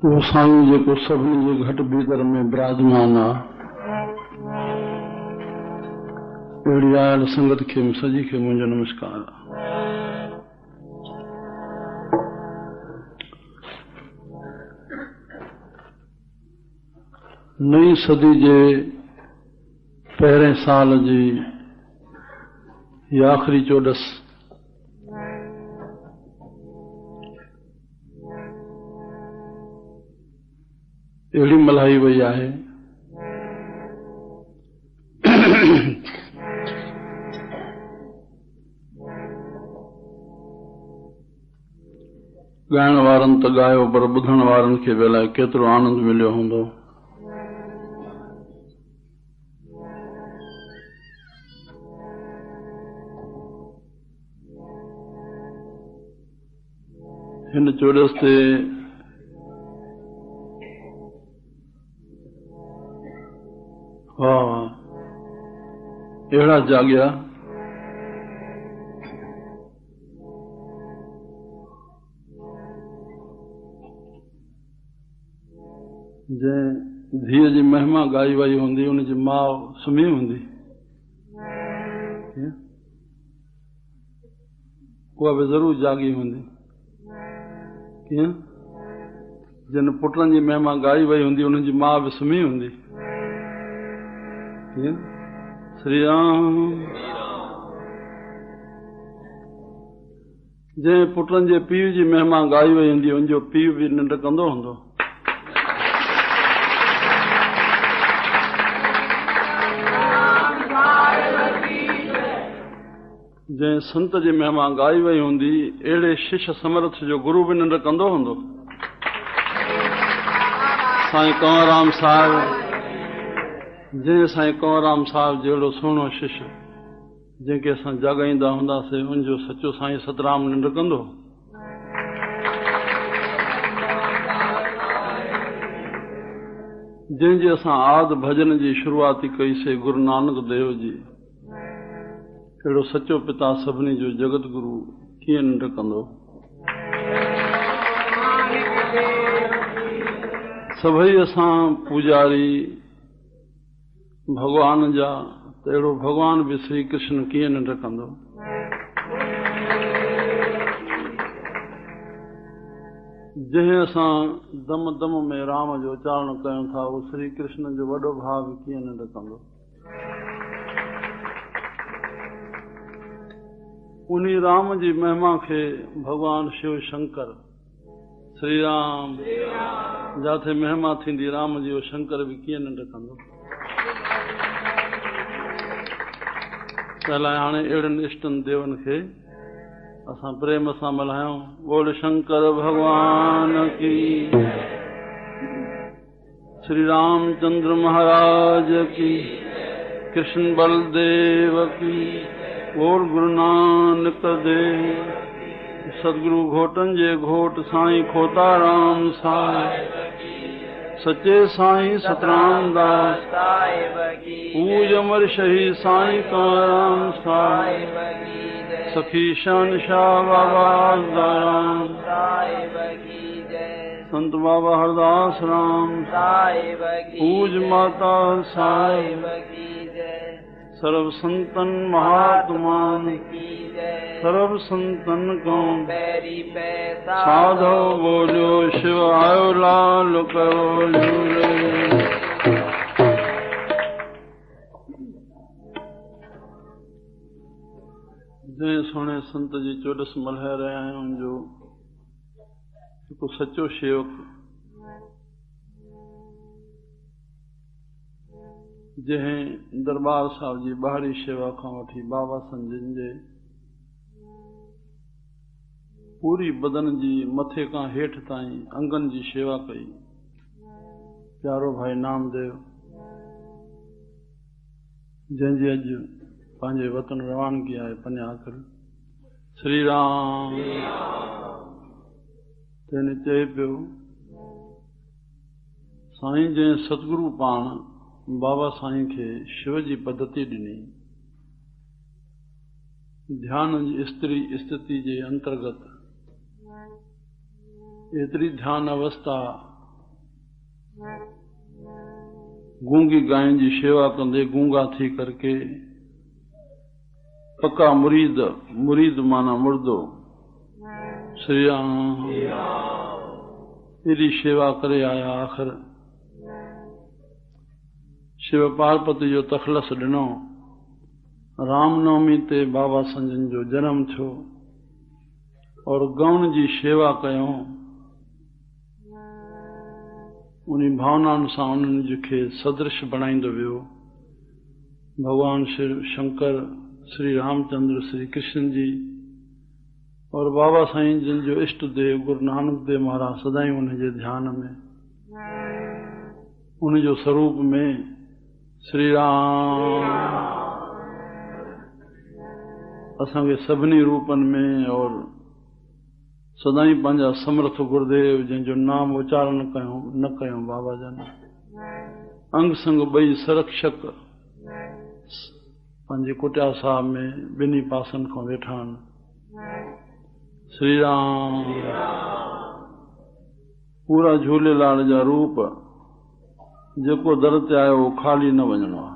वो साईं जेको सभिनी जे घट भीतर में विराजमान आहे, अहिड़ी आयल संगत खे सजी खे मुंहिंजो नमस्कार आहे। नई सदी जे पहिरें साल जी या आख़िरी चोॾस अहिड़ी मल्हाई वई आहे ॻाइण वारनि त ॻायो, पर ॿुधण वारनि खे बि अलाए केतिरो आनंद मिलियो हूंदो। हिन चोॾस ते अहिड़ा जाॻिया जंहिं धीअ जी महिमा ॻाई वई हूंदी, उनजी माउ सुम्ही हूंदी, उहा बि ज़रूर जाॻी हूंदी। कीअं जिन पुटनि जी महिमा ॻाई वई हूंदी, उन्हनि जी माउ बि सुम्ही हूंदी। कीअं श्री राम। जंहिं पुटनि जे पीउ जी महिमा ॻाई वई हूंदी, उनजो पीउ बि निंड कंदो हूंदो। जंहिं संत जी महिमा ॻाई वई हूंदी, अहिड़े शिष्य समर्थ जो गुरु बि निंड कंदो हूंदो। साईं कंवरराम साहिब, जंहिं साईं कंवरराम साहिब जहिड़ो सुहिणो शिष्य जंहिंखे असां जाॻाईंदा हूंदासीं, उनजो सचो साईं सतराम निंड कंदो। जंहिंजी असां आद भजन जी शुरूआत कईसीं गुरु नानक देव जी, अहिड़ो सचो पिता सभिनी जो जगत गुरु कीअं निंड कंदो। सभई असां पूजारी भगवान जा, त अहिड़ो भगवान बि श्री कृष्ण कीअं निंड कंदो। जंहिं असां दम दम में राम जो उचारण कयूं था, उहो श्री कृष्ण जो वॾो भाउ बि कीअं निंड कंदो। उन्ही राम जी महिमा खे भगवान शिव शंकर श्री राम जाथे महिमा थींदी राम जी, उहो शंकर बि कीअं निंड कंदो। लाइ हाणे अहिड़नि इष्टनि देवनि खे असां प्रेम सां मल्हायूं। बोल शंकर भगवान की, श्री रामचंद्र महाराज की, कृष्ण बलदेव की। बोल गुरु नानक देव, सदगुरु घोटन जे घोट साईं खोताराम साहिब, सच्चे साईं सतराम दास, पूज अमर शहीद साईं कंवरराम साहिब, सखी शहंशाह बाबा हरदाराम, संत बाबा हरदास राम, पूज माता साहिब, सर्व संतन महात्मान, सर्व संतन को साधो बोलो, शिव आयो लाल करो झूले। जंहिं सोणे संत जी चोॾस मल्हाए रहिया आहियूं, जो हिकु सचो शेवक जंहिं दरबार साहिब जी ॿाहिरी शेवा खां वठी बाबा संजन जे पूरी बदन जी मथे खां हेठि ताईं अंगनि जी शेवा कई, प्यारो भाई नामदेव, जंहिंजी अॼु पंहिंजे वतन रवानगी आहे पन्याकर। श्री राम तेने चए पियो, साईं जंहिं सतगुरु पाण बाबा साईं खे शिव जी पद्धति ॾिनी, ध्यान जी स्थिति जे अंतर्गत एतिरी ध्यान अवस्था गूंगी गायन जी शेवा कंदे गूंगा थी करके पक्का मुरीद माना मुर्दो श्री राम एडी शेवा करे आया। आखिर शिव पार्वती जो तखलस ॾिनो। रामनवमी ते बाबा संजन जो जन्म थियो और गौण जी शेवा कयूं। उन्हीं भावनाउनि सां उन्हनि खे सदृश बणाईंदो वियो। भगवान शिव शंकर, श्री रामचंद्र, श्री कृष्ण जी और बाबा साईं जिन जो इष्ट देव गुरु नानक देव महाराज सदाई उनजे ध्यान में, उन जो स्वरूप में श्री राम असांखे सभिनी रूपनि में और सदाई पंहिंजा समर्थ गुरुदेव जंहिंजो नाम उच्चारण न कयूं बाबा जन अंग संग ॿई संरक्षक पंहिंजे कुटिया साहब में ॿिन्ही पासनि खां वेठा आहिनि। श्री राम पूरा झूलेलाल जा रूप जेको दर ते आयो उहो खाली न वञणो आहे।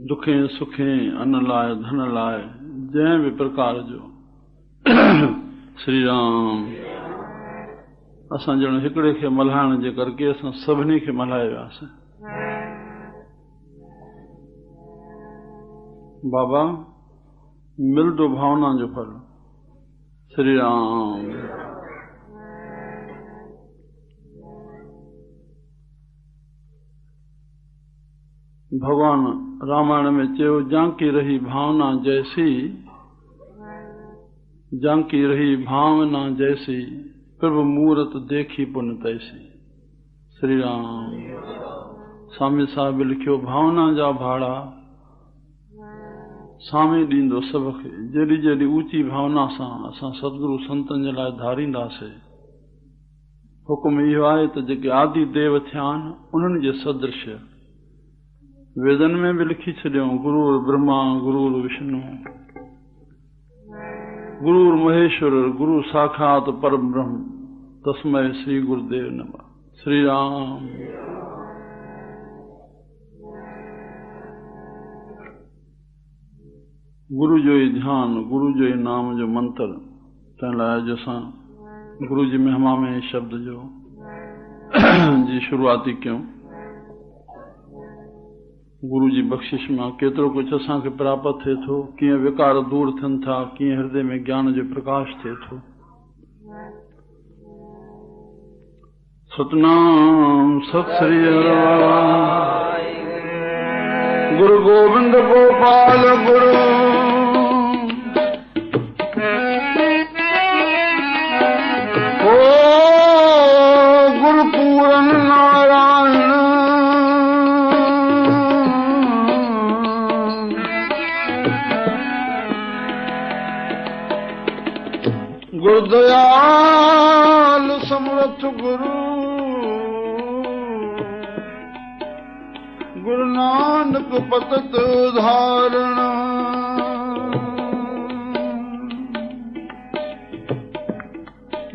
दुखे सुखे अन्न लाइ धन लाइ जंहिं बि प्रकार जो श्री राम असां ॼण हिकिड़े खे मल्हाइण जे करके असां सभिनी खे मल्हाए वियासीं। बाबा मिलंदो भावना जो फल। श्री राम भगवान रामायण में चयो, जांकी रही भावना जैसी, जांकी रही भावना जैसी, प्रभु मूरत देखी पुन तैसी। श्री राम स्वामी साहब लिखियो, भावना जा भाड़ा स्वामी ॾींदो सभ खे। जॾहिं जॾहिं ऊची भावना सां असां सतगुरु संतनि जे लाइ धारींदासीं, हुकुम इहो आहे त जेके आदि देव थिया आहिनि उन्हनि जे सदृश वेदन में भी लिखी छॾियऊं, गुरुर ब्रह्मा गुरुर विष्णु गुरुर महेश्वर गुरु साक्षात परम ब्रह्म तस्मै श्री गुरुदेव नमः। श्री राम गुरु जो ही ध्यान, गुरु जो ही नाम जो मंत्र तंहिं लाइ अॼु असां गुरु जी महिमा में शब्द जो जी शुरूआती कयूं। गुरु जी बख़्शिश मां केतिरो कुझु असांखे प्राप्त थिए थो, कीअं विकार दूर थियनि था, कीअं हृदय में ज्ञान जो प्रकाश थिए थो। सतनाम सत श्री राम। गुरु गोविंद गोपाल गुरु ओ गुरु पूरन नारायण गुरुदयाल समर्थ गुरु गुरु नानक पतत धारण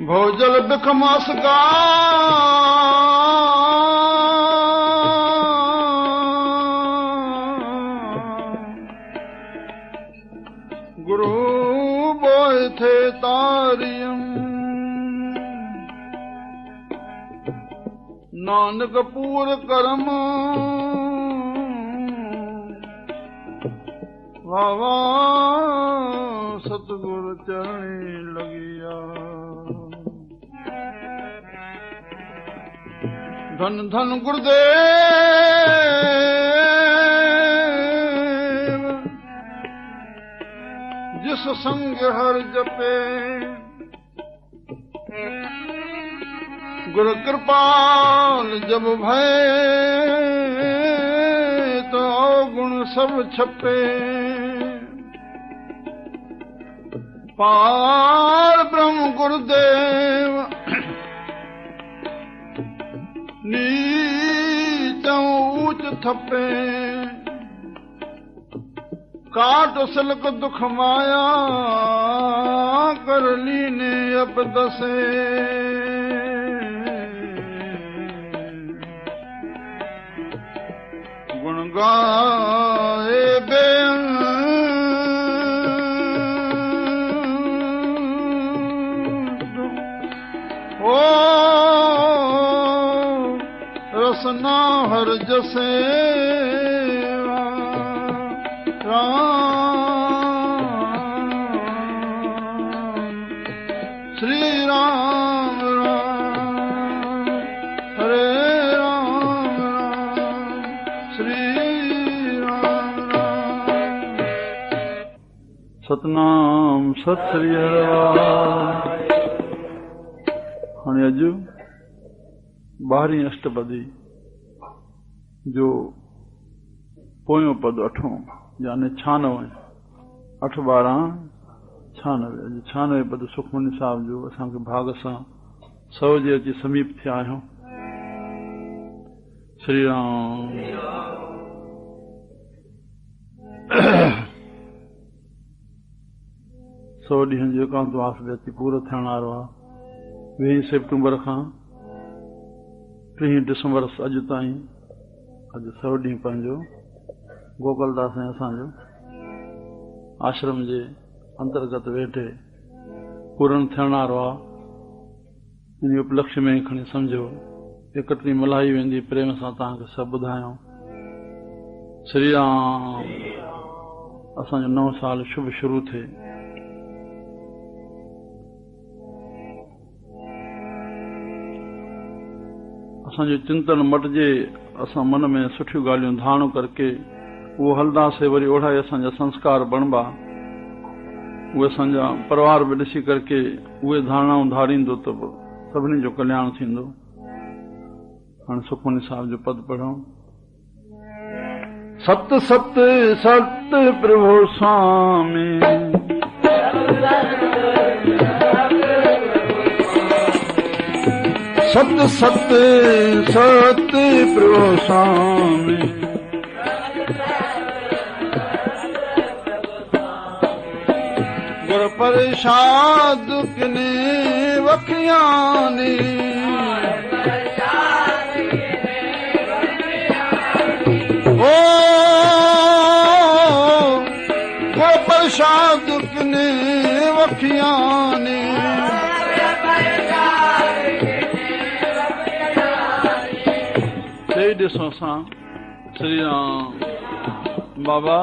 भोजल बिखमास का गुरु बोए थे तारियम नानक पूर करम वावा सतगुरु चरणी लगिया। धन धन गुरुदेव जिस संग हर जपे गुरु कृपाल जब भय तो गुण सब छपे। पार ब्रह्म गुरुदेव नीचों ऊंच थपे। काट सिलक दुख माया कर लीने अब दसे। गाए बेअन ओ रसना हर जसे श्री राम राम हरे राम राम श्री राम राम। सतनाम सत श्री हरिवार। हाणे अॼु 12वीं अष्टपदी जो पोयों पद 8 यानी 96 8 12 96 अॼु 96 पद सुखमनी साहिब जो असांखे भाग सां 100 जे अची समीप थिया आहियूं। श्री राम। 100 ॾींहनि जो एकांतवास बि अची पूरो थियण वारो आहे। 20 सेप्टेम्बर खां 3 डिसंबर अॼु ताईं अॼु 100 ॾींहं पंहिंजो गोकुलदास ऐं असांजो आश्रम जे अंतर्गत वेठे पूर्ण थियण वारो आहे। इन उपलक्ष्य में खणी सम्झो 31 मल्हाई वेंदी। प्रेम सां तव्हांखे सभु ॿुधायूं। श्री राम। असांजो नओं साल शुभ शुरू थिए। असांजो चिंतन मटिजे, असां मन में सुठियूं ॻाल्हियूं धारणो करके उहो हलंदासीं। वरी ओढ़ा ई असांजा संस्कार बणबा, उहे असांजा परिवार बि ॾिसी करके उहे धारणाऊं धारींदो त सभिनी जो कल्याण थींदो। हाणे सुखमनी साहिब जो पद पढ़ूं। सत सत सत प्रभु स्वामी सत सत सत प्रभु स्वामी गुर प्रसाद किने वखियानी ओ गुर प्रसाद किने वखियानी ॾिसो असां श्री राम। बाबा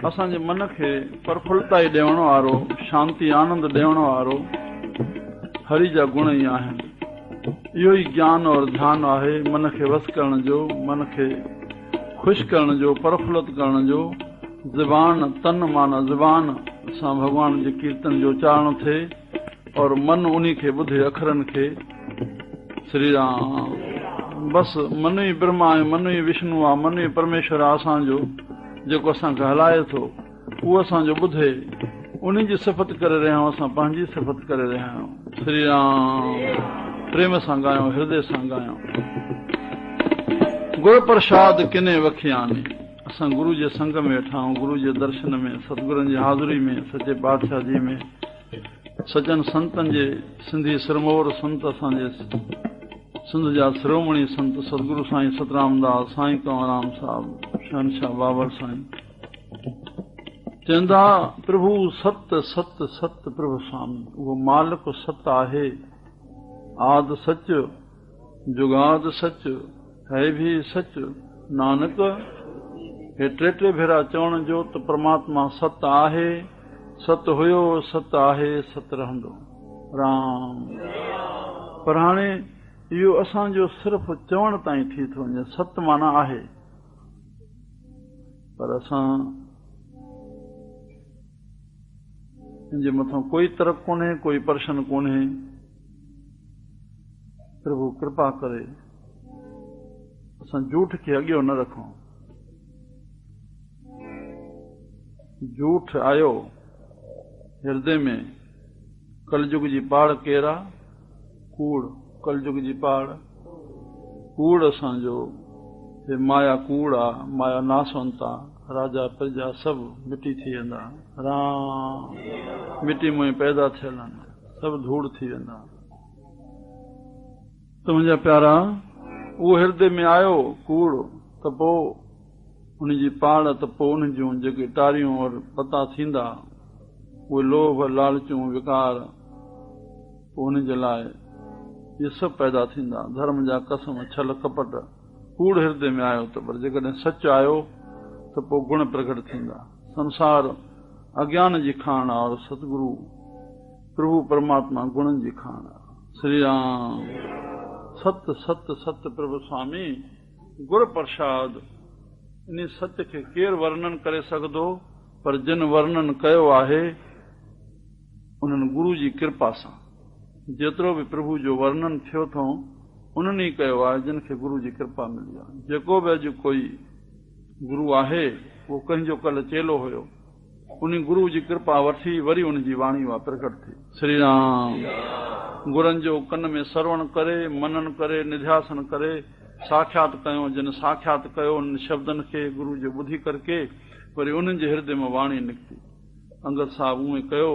असांजे मन खे प्रफुल्लताई ॾियण वारो, शांती आनंद ॾियण वारो हरि जा गुण ई आहिनि। इहो ई ज्ञान और ध्यान आहे मन खे वस करण जो, मन खे ख़ुशि करण जो, प्रफुल्लित करण जो। ज़बान तन माना ज़बान सां भॻवान जे कीर्तन जो उच्चारण थिए और मन उन्ही खे ॿुधे अखरनि खे। श्री राम। बस मन ई ब्रह्मा आहे, मन ई विष्णु आहे, मन ई परमेश्वर आहे असांजो जेको असांखे हलाए थो। उहो असांजो ॿुधे, उन्ही जी सिफ़त करे रहिया आहियूं, असां पंहिंजी सिफ़त करे रहिया आहियूं। श्री राम। प्रेम सां ॻायूं, हृदय सां ॻायूं। गुर प्रसाद किने वखियानी। असां गुरु जे संग में वेठा आहियूं, गुरु जे दर्शन में, सतगुरनि जी हाज़ुरी में, सचे पातशाह जी में, सजन संतनि जे सिंधी सिरमौर संत असांजे सिंध जा शिरोमणी संत सतगुरु साईं सतरामदास, साईं कंवरराम साहिब, शहनशाह बाबर साईं चवंदा प्रभु सत सत सत प्रभु स्वामी। उहो मालिक सत आहे, आद सच जुगाद सच है भी सच। नानक हे टे भेरा चवण जो त परमात्मा सत आहे, सत हुयो, सत आहे, सत रहंदो। राम। पर हाणे इहो असांजो सिर्फ़ चवण ताईं थी थो वञे। सत माना आहे, पर असां जे मथां कोई तरक़ कोन्हे, कोई प्रशन कोन्हे। प्रभु कृपा करे असां झूठ खे अॻियो न रखूं। झूठ आयो हृदय में, कलयुग जी पाड़ केरा कूड़। कलयुग जी पाड़ कूड़ असांजो माया कूड़ आहे, माया नासवंत आहे। राजा प्रजा सभु मिटी थी वेंदा। राम। मिटी में पैदा थियल आहिनि, सभु धूड़ थी वेंदा। त मुंहिंजा प्यारा, उहो हृदय में आयो कूड़, त पोइ उनजी पाड़ त पोइ उन जूं जेके टारियूं और पता थींदा उहे लोभ लालचूं विकार पोइ उनजे लाइ इहे सभु पैदा थींदा। धर्म जा कसम छल कपट कूड़ हृदय में आयो त पर जेकॾहिं सच आयो त पोइ गुण प्रकट थींदा। संसार अज्ञान जी खाण आहे और सतगुरु प्रभु परमात्मा गुणनि जी खाण आहे। श्री राम सत्य सत्य सत्य प्रभु स्वामी गुर प्रसाद। इन सत्य खे केरु वर्णन करे सघंदो, पर जिन वर्णन कयो आहे उन्हनि गुरु जी कृपा सां। जेतिरो बि प्रभु जो वर्णन थियो अथऊं उन्हनि ई कयो आहे जिन खे गुरु जी कृपा मिली आहे। जेको बि अॼु कोई गुरु आहे उहो कंहिंजो कल्ह चेलो हुयो, उन गुरु जी कृपा वठी वरी उनजी वाणी उहा प्रकट थी। श्री राम गुरनि जो कन में श्रवण करे मनन करे निध्यासन करे साक्षात कयो। जिन साक्षात कयो उन शब्दनि खे गुरु जो ॿुधी करके वरी उन्हनि जे हृदय में वाणी निकिती। अंगद साहब उहे कयो,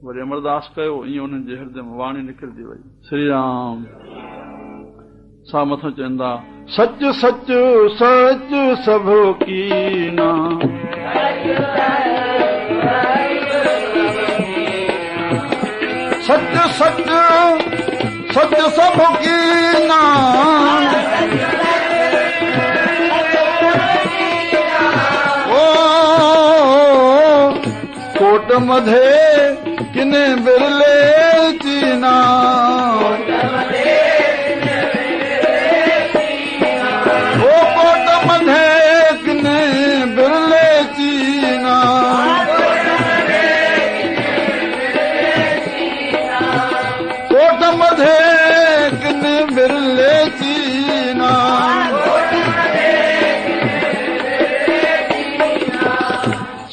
वरी अमरदास कयो, ईअं उन्हनि जे हृदय में वाणी निकिरंदी वई। श्री राम सा मथां चवंदा सच सच सच सभ कीना सच सच सच सभ कीना ओ कोट मधे किने बिरले चीना ओ कोट मधे किने बिरले चीना कोट मधे किने बिरले चीना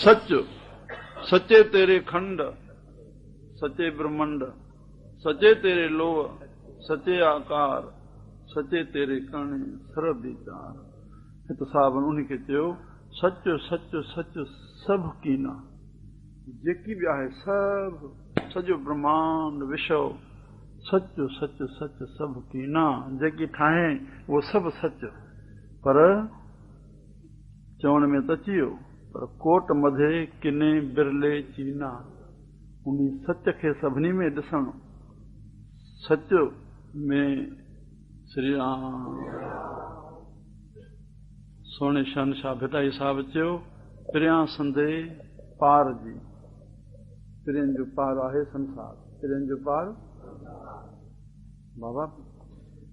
सच सचे तेरे खंड सचे ब्रह्मंड सचे तेरे लोह सचे आकार सचे तेरे कण सर्व विचार। हित साहब उन्हीं खे चयो सच सच सच सभ कीना। जेकी बि आहे सभु सॼो ब्रह्मांड विश्व सच सच सच सभ कीना। जेकी ठाहे उहो सभु सच, पर चवण में त अची वियो पर कोट मधे किने बिरले चीना। उन सच खे सभिनी में ॾिसणु सच में। श्री राम सोने शहनशाह भिटाई साहब चयो पिरियां संदे पार जी। पिरियनि जो पार आहे संसार। पिरियनि जो पार बाबा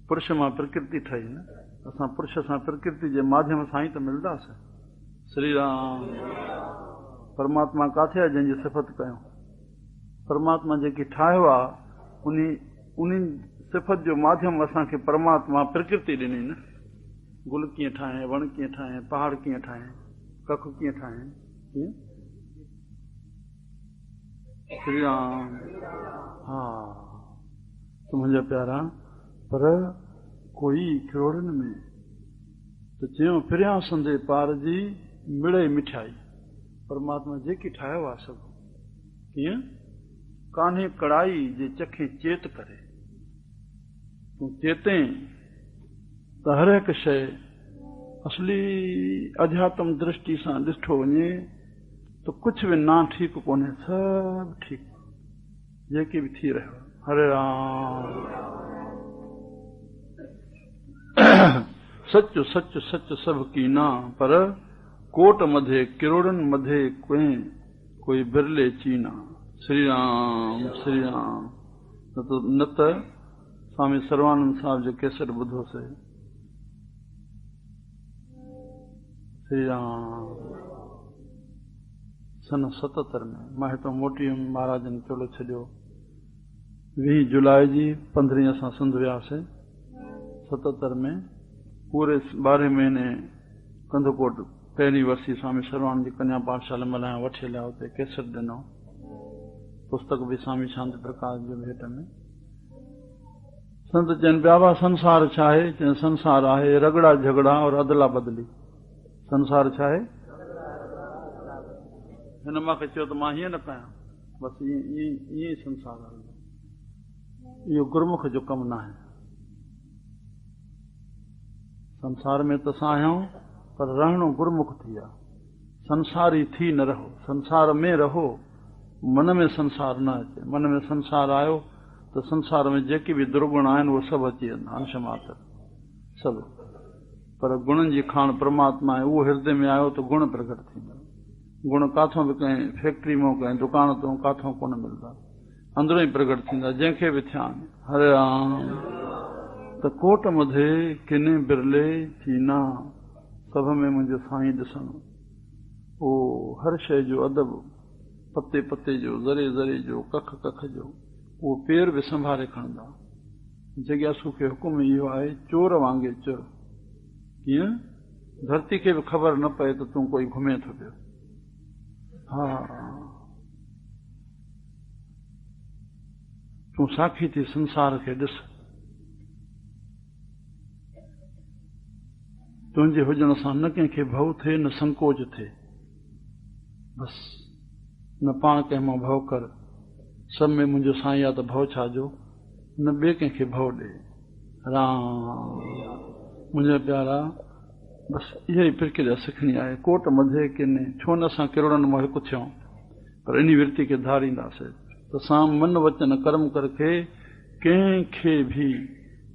पुरुष मां प्रकृति ठही न, असां पुरुष सां प्रकृति जे माध्यम सां ई त मिलंदासीं। श्री राम परमात्मा काथे आहे जंहिंजी सिफ़त कयूं। परमात्मा जेकी ठाहियो आहे उन सिफ़त जो माध्यम असांखे परमात्मा प्रकृति ॾिनी न। गुल कीअं ठाहे, वण कीअं ठाहे, पहाड़ कीअं ठाहे, कख कीअं ठाहे, कीअं। श्री राम हा त मुंहिंजा प्यारा, पर कोई करोड़नि में त चयो फिरियां संदे पार जी मिड़े मिठाई। परमात्मा जेकी ठाहियो आहे सभु कीअं कान्हे कड़ाई जे चखे चेत करे। तूं चेतें त हर हिकु शइ असली अध्यात्म दृष्टि सां ॾिठो वञे त कुझु बि ना ठीकु कोन्हे, सभु ठीकु जेके बि थी रहियो। हरे राम सच सच सच सभ कीना। पर कोट मधे किरोड़नि मधे कोई बिरले चीना। श्री राम श्री राम। न त स्वामी सर्वानंद साहब जो कैसेट ॿुधोसीं। श्री राम सन 77 में मां हितां मोटी हुयुमि। महाराजनि चोलो छॾियो 20 जुलाई जी 15 असां सिंध वियासीं। 77 में पूरे 12 महीने कंदकोट पहिरीं वर्सी स्वामी सर्वानंद जी कन्या पाठशाला मल्हाया वठी हलिया। हुते कैसेट ॾिनो, पुस्तक बि स्वामी शांति प्रकाश जो भेट में। संत चवनि पिया बा संसार छा आहे? चवनि संसार आहे रगड़ा झगड़ा और अदला बदली। संसार छा आहे? हिन मूंखे चयो त मां हीअं न कयां, बसि ईअं संसार आहे। इहो गुरमुख जो कमु न आहे। संसार में तो असां आहियूं पर रहणो गुरमुख थी आहे। संसारी थी न रहो, संसार में रहो, मन में संसार न अचे। मन में संसार आयो त संसार में जेके बि दुर्गुण आहिनि उहे सभु अची वेंदा, अंश मात्र सभु। पर गुणनि जी खाण परमात्मा आहे, उहो हृदय में आयो त गुण प्रकट थींदा। गुण काथों बि कंहिं फैक्ट्री मां कंहिं दुकान तां काथों कोन मिलंदा, अंदरों ई प्रकट थींदा, जंहिंखे बि थियानि। हरे राम। त कोट मधे किने बिरले चीना, सभ में मुंहिंजो साईं ॾिसणु। ओ हर शइ जो अदब, पते पते जो, ज़रे ज़रे जो, कख कख जो, उहो पेर बि संभाले खणंदा। जिज्ञासु खे हुकुम इहो आहे, चोर वांगुरु चुर। कीअं? धरती खे बि ख़बर न पए त तूं कोई घुमे थो पियो। हा, तूं साखी थी संसार खे ॾिस। तुंहिंजे हुजण सां न कंहिंखे भउ थिए न संकोच थिए। बस न पाण कंहिं मां भउ कर, सभ में मुंहिंजो साईं आहे त भउ छा जो, न ॿिए कंहिंखे भउ ॾे। राम। मुंहिंजा प्यारा, बस इहा ई प्रक्रिया सिखणी आहे। कोट मधे किने, छो न असां किरोड़नि मां हिकु थियूं, पर इन विर्ती खे धारींदासीं त असां मन वचन कर्म करके कंहिंखे बि,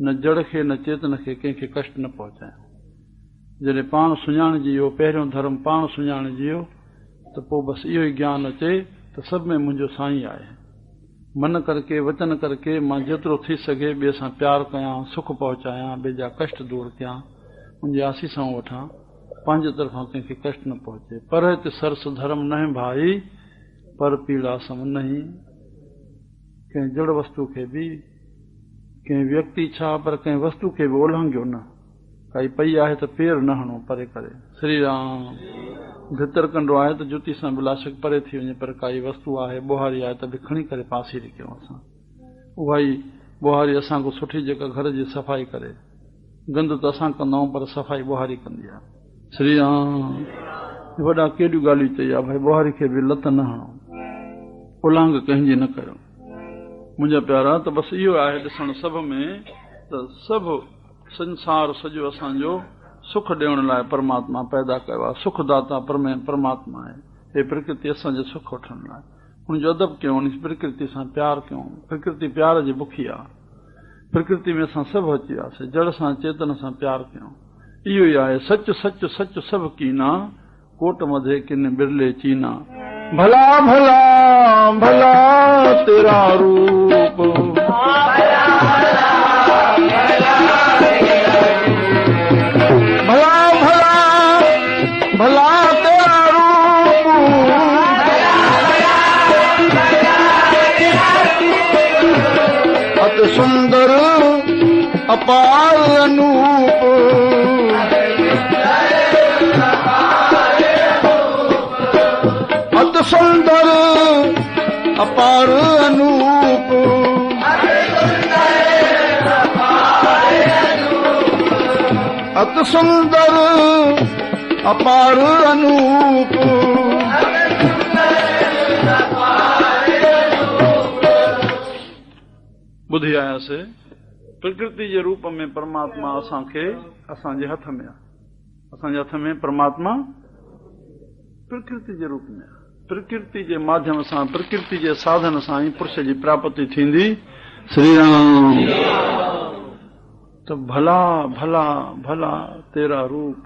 न जड़ खे न चेतन खे, कंहिंखे कष्ट न पहुचायूं। जॾहिं पाण सुञाणिजी वियो, पहिरियों धर्म पाण सुञाणिजी वियो, त पोइ बसि इहो ई ज्ञान अचे त सभ में मुंहिंजो साईं आहे। मन करके वचन करके मां जेतिरो थी सघे ॿिए सां प्यारु कयां, सुख पहुचायां, ॿिए जा कष्ट दूर कयां, मुंहिंजी आसीसां वठां, पंहिंजे तरफ़ां कंहिंखे कष्ट न पहुचे। पर हिते सरस धर्म न भाई, पर पीड़ा सम नहीं। कंहिं जड़ वस्तु खे बि, कंहिं व्यक्ति छा, पर कंहिं वस्तु खे बि ओलहांगियो न। काई पई आहे त पेर न हणो परे करे। श्री राम। भितर कंडो आहे त जुती सां बिलाशक परे थी वञे, पर काई वस्तु आहे, ॿोहारी आहे त बि खणी करे पासीरी कयूं असां। उहा ई ॿोहारी असांखे सुठी जेका घर जी सफ़ाई करे, गंद त असां कंदा आहियूं पर सफ़ाई ॿोहारी कंदी आहे। श्री राम। वॾा केॾियूं ॻाल्हियूं चई आहे, भाई ॿोहारी खे बि लत न हणो, उलांघ कंहिंजी न कयो। मुंहिंजा प्यारा, त बसि इहो आहे ॾिसणु सभ में, त सभु संसार सॼो असांजो सुख ॾियण लाइ परमात्मा पैदा कयो आहे। सुख दाता परमात्मा आहे। हे प्रकृति असांजे सुख वठण लाइ, हुनजो अदब कयूं, हुन प्रकृति सां प्यार कयूं। प्रकृति प्यार जी बुखी आहे। प्रकृति में असां सभु अची वियासीं, जड़ सां चेतन सां प्यार कयूं। इहो ई आहे सच सच सच सभु कीना, कोट मधे किन बिरले चीना। भला भला भला तेरा रूप, भला भला भला तेरा रूप, अति सुंदर अपार अनूप, अति सुंदर अपार अनूप, अति सुंदर अपार अनूप। ॿुधी आयासीं, प्रकृति जे रूप में परमात्मा असांखे, असांजे हथ में आहे। असांजे हथ में परमात्मा प्रकृति जे रूप में आहे। प्रकृति जे माध्यम सां, प्रकृति जे साधन सां ई पुरुष जी प्राप्ति थींदी। श्री राम। तो भला भला भला तेरा रूप,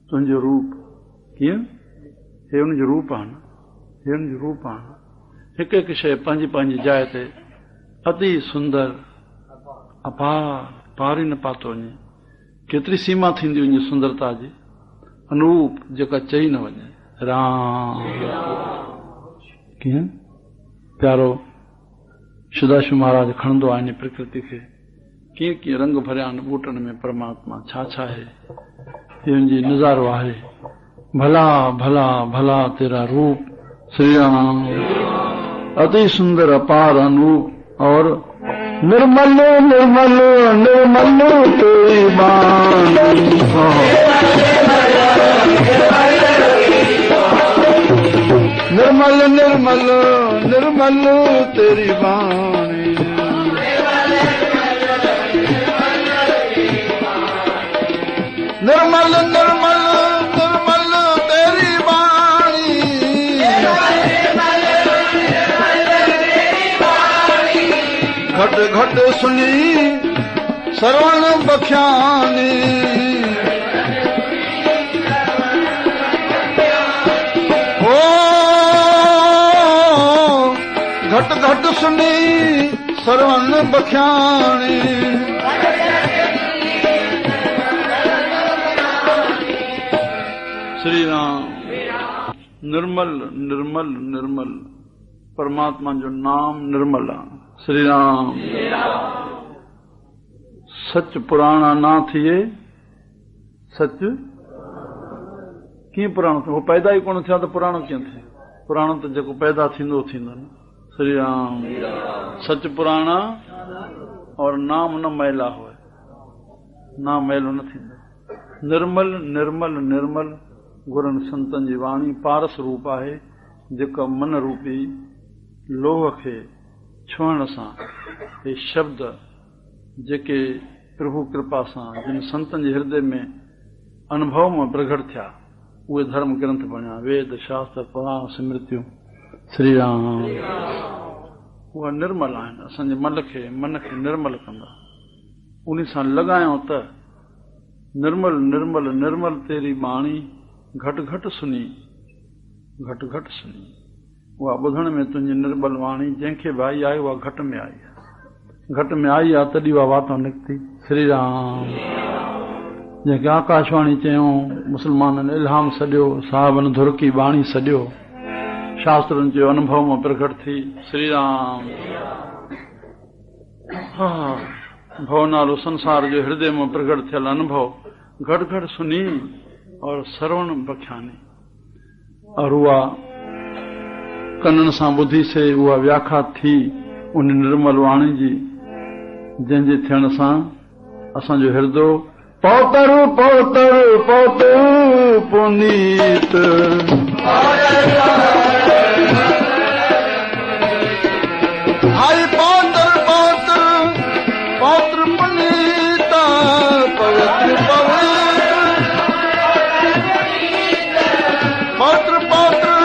तुंहिंजो रूप कीअं? हे हुनजो रूप आहे न, हे हुनजो रूप आहे न। हिकु हिकु शइ पंहिंजी पंहिंजी जाइ ते अति सुंदर अपार, पार ई न पातो वञे। केतिरी सीमा थींदी वञे सुंदरता जी, अनूप जेका चई न वञे। राम। कीअं प्यारो सुदाशु महाराज खणंदो आहे इन प्रकृति खे, कीअं कीअं रंग भरिया आहिनि ॿूटनि में परमात्मा, छा छा आहे, हे हुनजी नज़ारो आहे। भला भला भला तेरा रूप। श्री राम। अति सुंदर अपार अनूप और निर्मल निर्मल निर्मल तेरी बानी, निर्मल निर्मल निर्मल तेरी बानी, निर्मल निर्मल निर्मल तेरी वाणी घट घट सुनी श्रवण बख्यानी ओ घट घट सुनी श्रवण बख्यानी श्री राम निर्मल निर्मल निर्मल परमात्मा जो नाम निर्मल आहे श्री राम सच पुराणा ना थिए सच कीअं पुराणो थियो पैदा ई कोन थिया त पुराणो कीअं थिए पुराणो त जेको पैदा थींदो थींदो न श्री राम सच पुराणा और नाम न मैला होए नाम मैलो न थींदो निर्मल निर्मल निर्मल गुरनि संतनि जी वाणी पारस रूप आहे जेका मन रूपी लोह खे छुअण सां हे शब्द जेके प्रभु कृपा सां जिन संतनि जे हृदय में अनुभव में प्रगट थिया उहे धर्म ग्रंथ बणिया वेद शास्त्र पुराण स्मृतियूं श्री राम उहा निर्मल आहिनि असांजे मन खे निर्मल कंदा उन सां लॻायूं त निर्मल निर्मल निर्मल तेरी वाणी घट घट सुनी उहा ॿुधण में तुंहिंजी निर्मल वाणी जंहिंखे बि आई आहे उहा घट में आई आहे तॾहिं उहा वातो निकिती श्री राम जंहिंखे आकाशवाणी चयूं मुस्लमाननि इल्हाम सॼो साहबनि धुरकी बाणी सॼो शास्त्रनि जो अनुभव में प्रकट थी श्री राम भव नालो संसार जो हृदय में प्रकट थियल अनुभव घट घट सुनी और श्रवण बख्यानी और उहा कननि सां ॿुधी से उहा व्याख्या थी उन निर्मल वाणी जी जंहिंजे थियण सां असांजो हृदय पौतर पौतर पौतर पुनीत हाय पौतर पौतर पौत्र पुनीत पवित्र पौत्र पौत्र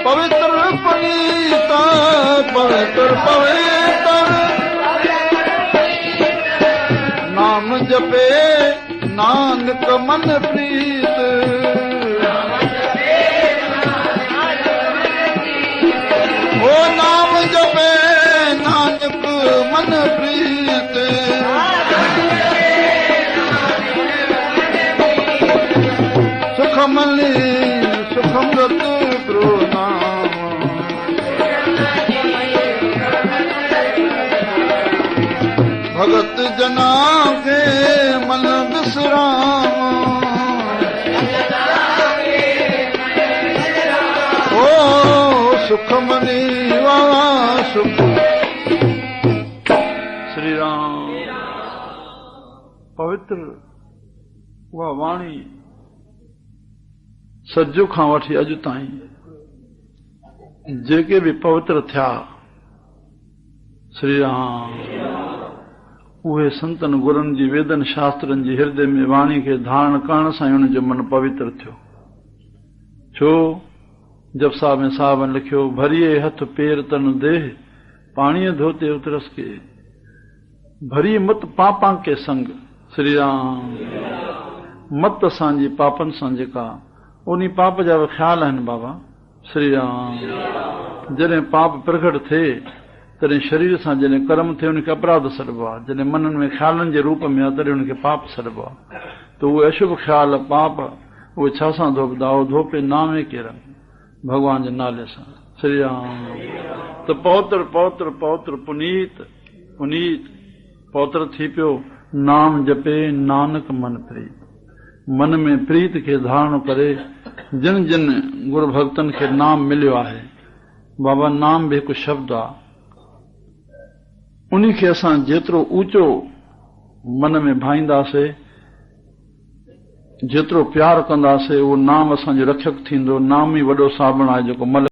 पवित्र पुनीत पवित्र पवित्र नाम जपे नानक मन प्रीत ओ नाम जपे नानक मन प्रीत सुखमली सुखमृत प्रोनाम भगत जना के मन विश्राम ओ सुखमनी वाला सुख श्री राम पवित्र उहा वाणी सजो खां वठी अॼु ताईं जेके बि पवित्र थिया श्री राम उहे संतन गुरनि जी वेदन शास्त्रनि जी हृदय में वाणी खे धारण करण सां हुन जो मन पवित्र थियो छो जब साहब में साहबनि लिखियो भरिए हथ पेर तन देह पाणीअ धोते उतरस के भरी मत पापां के संग श्री राम मत असांजी पापनि सां जेका उन पाप जा बि ख़्याल आहिनि बाबा श्री राम जॾहिं पाप प्रगट थिए तॾहिं शरीर सां जॾहिं कर्म थिए उनखे अपराध सॾिबो आहे जॾहिं मननि में ख़्यालनि जे रूप में आहे तॾहिं उनखे पाप सॾिबो आहे त उहे अशुभ ख़्याल पाप उहे छा सां धोपदा धोपे नामे के रंग भगवान जे नाले सां श्री राम त पवित्र पवित्र पवित्र पुनीत पुनीत पवित्र थी पियो नाम जपे नानक मन प्रीत मन में प्रीत खे धारण करे जिन जिन गुरु भक्तनि खे नाम मिलियो आहे बाबा नाम बि हिकु शब्द आहे उन खे असां जेतिरो ऊचो मन में भाईंदासीं जेतिरो प्यार कंदासीं उहो नाम असांजो रक्षक थींदो नाम ई वॾो साबण आहे जेको मल